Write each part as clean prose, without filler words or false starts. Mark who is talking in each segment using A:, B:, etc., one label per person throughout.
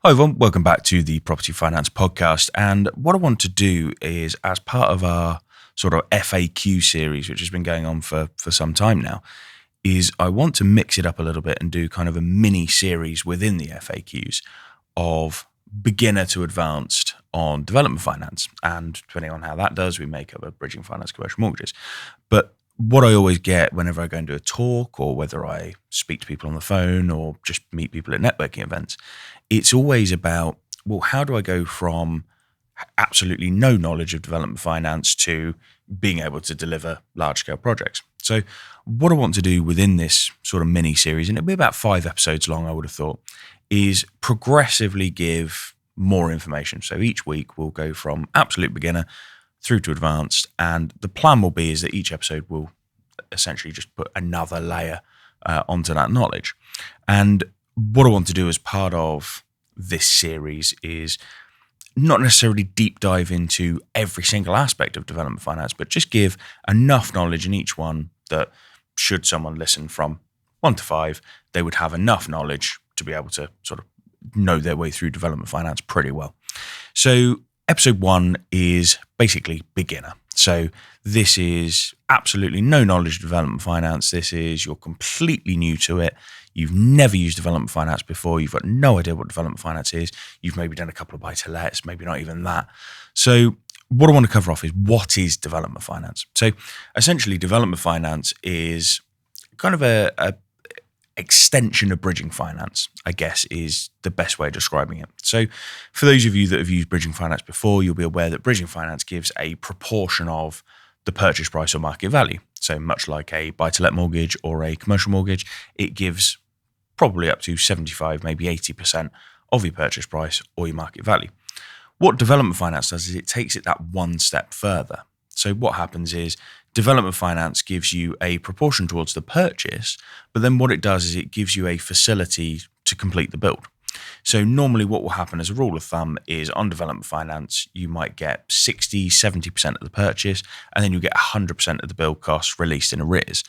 A: Hi everyone, welcome back to the Property Finance Podcast. And what I want to do is, as part of our sort of FAQ series, which has been going on for some time now, is I want to mix it up a little bit and do kind of a mini series within the FAQs of beginner to advanced on development finance. And depending on how that does, we may cover bridging finance, commercial mortgages. But what I always get whenever I go and do a talk, or whether I speak to people on the phone or just meet people at networking events, it's always about, well, how do I go from absolutely no knowledge of development finance to being able to deliver large-scale projects? So what I want to do within this sort of mini-series, and it'll be about 5 episodes long, I would have thought, is progressively give more information. So each week we'll go from absolute beginner through to advanced, and the plan will be is that each episode will essentially just put another layer onto that knowledge. And what I want to do as part of this series is not necessarily deep dive into every single aspect of development finance, but just give enough knowledge in each one that should someone listen from 1 to 5, they would have enough knowledge to be able to sort of know their way through development finance pretty well. So episode 1 is basically beginner. So this is absolutely no knowledge of development finance. This is, you're completely new to it. You've never used development finance before. You've got no idea what development finance is. You've maybe done a couple of buy-to-lets, maybe not even that. So what I want to cover off is, what is development finance? So essentially, development finance is kind of a extension of bridging finance, I guess, is the best way of describing it. So for those of you that have used bridging finance before, you'll be aware that bridging finance gives a proportion of the purchase price or market value. So much like a buy-to-let mortgage or a commercial mortgage, it gives probably up to 75, maybe 80% of your purchase price or your market value. What development finance does is it takes it that one step further. So what happens is, development finance gives you a proportion towards the purchase, but then what it does is it gives you a facility to complete the build. So normally what will happen as a rule of thumb is, on development finance, you might get 60, 70% of the purchase, and then you get 100% of the build costs released in arrears.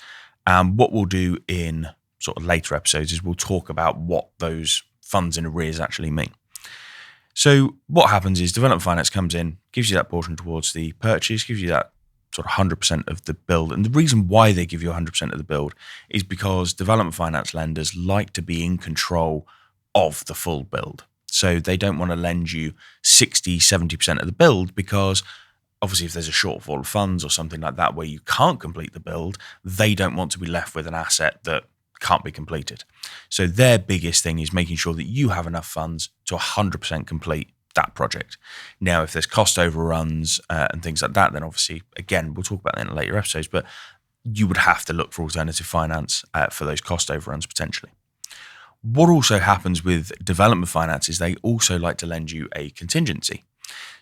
A: What we'll do in sort of later episodes is we'll talk about what those funds in arrears actually mean. So what happens is, development finance comes in, gives you that portion towards the purchase, gives you that sort of 100% of the build. And the reason why they give you 100% of the build is because development finance lenders like to be in control of the full build. So they don't want to lend you 60, 70% of the build, because obviously if there's a shortfall of funds or something like that where you can't complete the build, they don't want to be left with an asset that can't be completed. So their biggest thing is making sure that you have enough funds to 100% complete that project. Now, if there's cost overruns and things like that, then obviously, again, we'll talk about that in later episodes, but you would have to look for alternative finance for those cost overruns potentially. What also happens with development finance is they also like to lend you a contingency.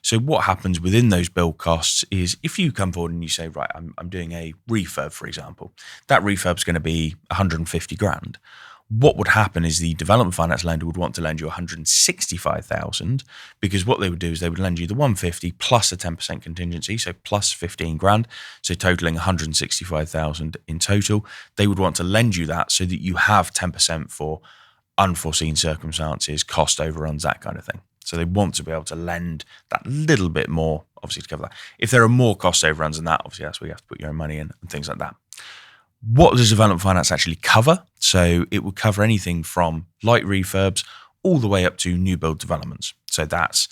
A: So what happens within those build costs is, if you come forward and you say, right, I'm doing a refurb, for example, that refurb's going to be 150 grand. What would happen is the development finance lender would want to lend you 165,000, because what they would do is they would lend you the 150 plus a 10% contingency, so plus 15 grand, so totaling 165,000 in total. They would want to lend you that so that you have 10% for unforeseen circumstances, cost overruns, that kind of thing. So they want to be able to lend that little bit more, obviously, to cover that. If there are more cost overruns than that, obviously that's where you have to put your own money in and things like that. What does development finance actually cover? So it would cover anything from light refurbs all the way up to new build developments. So that's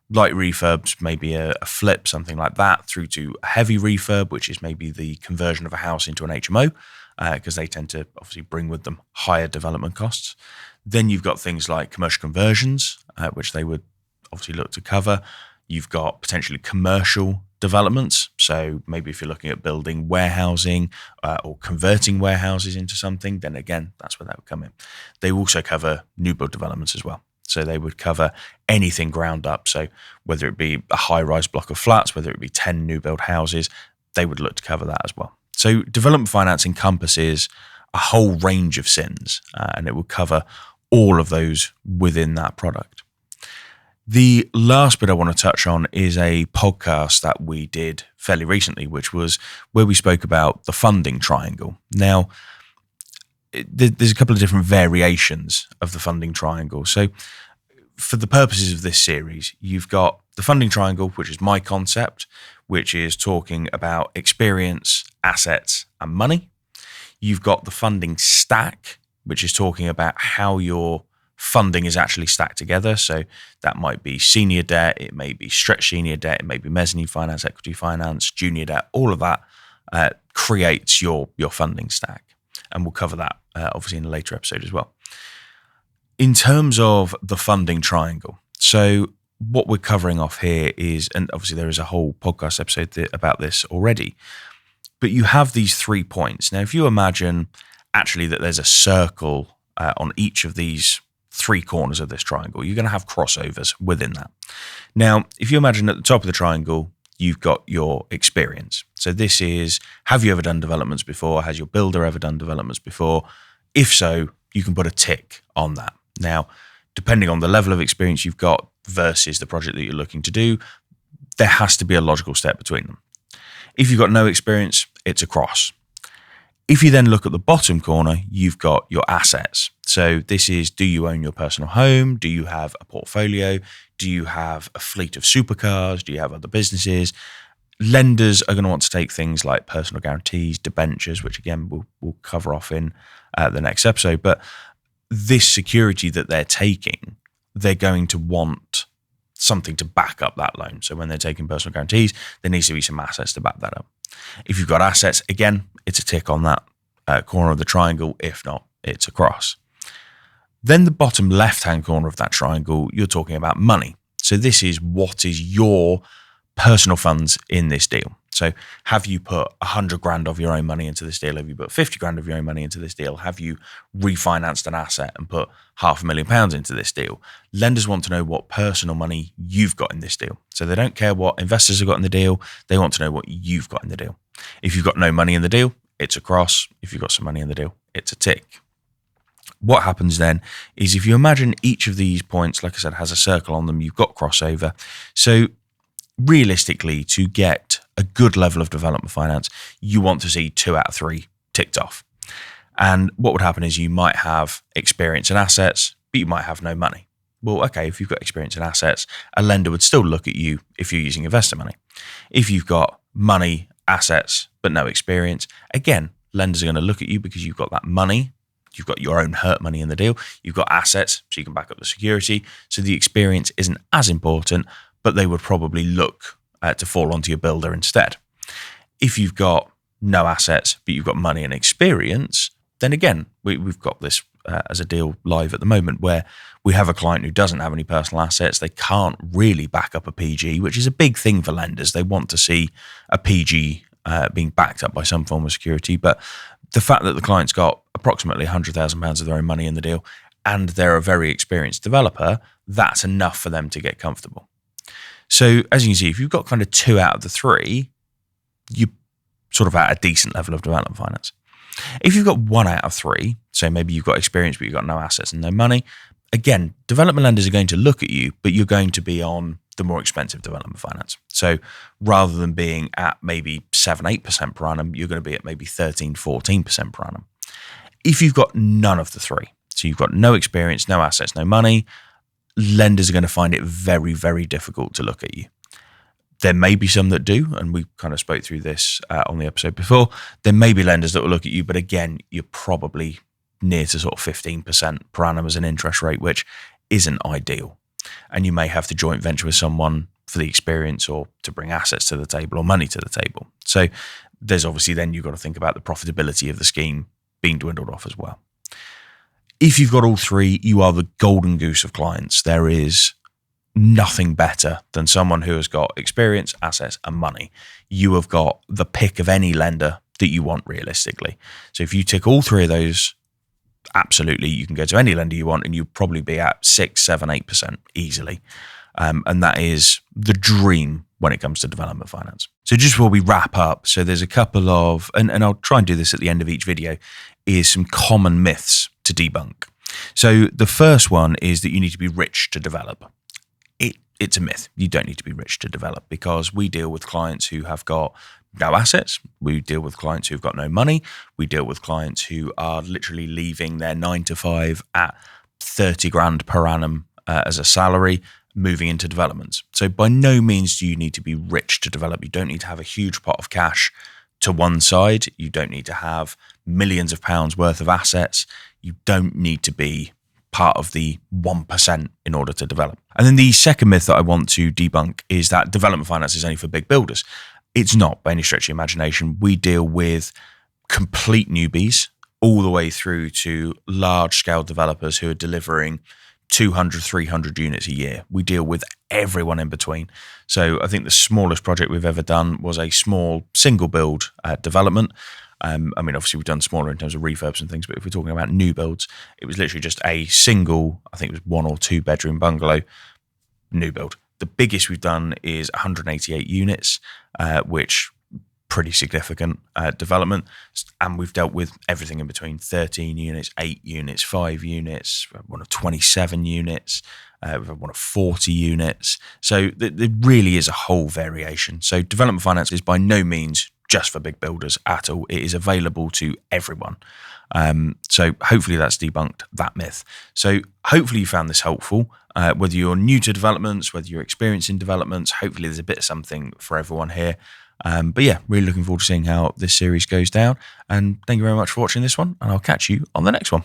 A: light refurbs, maybe a flip, something like that, through to a heavy refurb, which is maybe the conversion of a house into an HMO, because they tend to obviously bring with them higher development costs. Then you've got things like commercial conversions, which they would obviously look to cover. You've got potentially commercial developments. So maybe if you're looking at building warehousing or converting warehouses into something, then again, that's where that would come in. They also cover new build developments as well. So they would cover anything ground up. So whether it be a high-rise block of flats, whether it be 10 new build houses, they would look to cover that as well. So development finance encompasses a whole range of sins, and it will cover all of those within that product. The last bit I want to touch on is a podcast that we did fairly recently, which was where we spoke about the funding triangle. Now, there's a couple of different variations of the funding triangle. So for the purposes of this series, you've got the funding triangle, which is my concept, which is talking about experience, assets, and money. You've got the funding stack, which is talking about how your funding is actually stacked together. So that might be senior debt, it may be stretch senior debt, it may be mezzanine finance, equity finance, junior debt. All of that creates your funding stack. And we'll cover that obviously in a later episode as well. In terms of the funding triangle, so what we're covering off here is, and obviously there is a whole podcast episode about this already, but you have these 3 points. Now, if you imagine actually that there's a circle on each of these 3 corners of this triangle, you're going to have crossovers within that. Now, if you imagine at the top of the triangle, you've got your experience. So this is, have you ever done developments before? Has your builder ever done developments before? If so, you can put a tick on that. Now, depending on the level of experience you've got versus the project that you're looking to do, there has to be a logical step between them. If you've got no experience, it's a cross. If you then look at the bottom corner, you've got your assets. So this is, do you own your personal home? Do you have a portfolio? Do you have a fleet of supercars? Do you have other businesses? Lenders are going to want to take things like personal guarantees, debentures, which again, we'll cover off in the next episode. But this security that they're taking, they're going to want something to back up that loan. So when they're taking personal guarantees, there needs to be some assets to back that up. If you've got assets, again, it's a tick on that corner of the triangle. If not, it's a cross. Then the bottom left-hand corner of that triangle, you're talking about money. So this is what is your personal funds in this deal. So have you put 100 grand of your own money into this deal? Have you put 50 grand of your own money into this deal? Have you refinanced an asset and put £500,000 into this deal? Lenders want to know what personal money you've got in this deal. So they don't care what investors have got in the deal. They want to know what you've got in the deal. If you've got no money in the deal, it's a cross. If you've got some money in the deal, it's a tick. What happens then is if you imagine each of these points, like I said, has a circle on them, you've got crossover. So realistically, to get a good level of development finance, you want to see 2 out of 3 ticked off. And what would happen is you might have experience and assets, but you might have no money. Well, okay, if you've got experience and assets, a lender would still look at you if you're using investor money. If you've got money, assets, but no experience, again, lenders are going to look at you because you've got that money. You've got your own hurt money in the deal. You've got assets, so you can back up the security. So the experience isn't as important, but they would probably look to fall onto your builder instead. If you've got no assets, but you've got money and experience, then again, we've got this as a deal live at the moment where we have a client who doesn't have any personal assets. They can't really back up a PG, which is a big thing for lenders. They want to see a PG being backed up by some form of security. But the fact that the client's got approximately £100,000 of their own money in the deal and they're a very experienced developer, that's enough for them to get comfortable. So as you can see, if you've got kind of 2 out of the 3, you're sort of at a decent level of development finance. If you've got 1 out of 3, so maybe you've got experience, but you've got no assets and no money, again, development lenders are going to look at you, but you're going to be on the more expensive development finance. So rather than being at maybe 7-8% per annum, you're going to be at maybe 13-14% per annum. If you've got none of the 3, so you've got no experience, no assets, no money, lenders are going to find it very, very difficult to look at you. There may be some that do, and we kind of spoke through this on the episode before. There may be lenders that will look at you, but again, you're probably near to sort of 15% per annum as an interest rate, which isn't ideal. And you may have to joint venture with someone for the experience or to bring assets to the table or money to the table. So there's obviously then you've got to think about the profitability of the scheme being dwindled off as well. If you've got all 3, you are the golden goose of clients. There is nothing better than someone who has got experience, assets, and money. You have got the pick of any lender that you want realistically. So if you tick all 3 of those, absolutely, you can go to any lender you want and you'll probably be at 6, 7, 8% easily. And that is the dream when it comes to development finance. So just before we wrap up, so there's a couple of, and I'll try and do this at the end of each video, is some common myths to debunk. So the first one is that you need to be rich to develop. It's a myth. You don't need to be rich to develop because we deal with clients who have got no assets. We deal with clients who've got no money. We deal with clients who are literally leaving their 9 to 5 at 30 grand per annum as a salary, moving into developments. So by no means do you need to be rich to develop. You don't need to have a huge pot of cash to one side. You don't need to have millions of pounds worth of assets. You don't need to be part of the 1% in order to develop. And then the second myth that I want to debunk is that development finance is only for big builders. It's not by any stretch of the imagination. We deal with complete newbies all the way through to large-scale developers who are delivering 200, 300 units a year. We deal with everyone in between. So I think the smallest project we've ever done was a small single build development. Obviously we've done smaller in terms of refurbs and things, but if we're talking about new builds, it was literally just a single, I think it was 1 or 2 bedroom bungalow, new build. The biggest we've done is 188 units, which pretty significant development. And we've dealt with everything in between: 13 units, 8 units, 5 units, one of 27 units, one of 40 units. So there really is a whole variation. So development finance is by no means just for big builders at all. It is available to everyone. So hopefully that's debunked that myth. So hopefully you found this helpful. Whether you're new to developments, whether you're experienced in developments, hopefully there's a bit of something for everyone here. But yeah, really looking forward to seeing how this series goes down. And thank you very much for watching this one, and I'll catch you on the next one.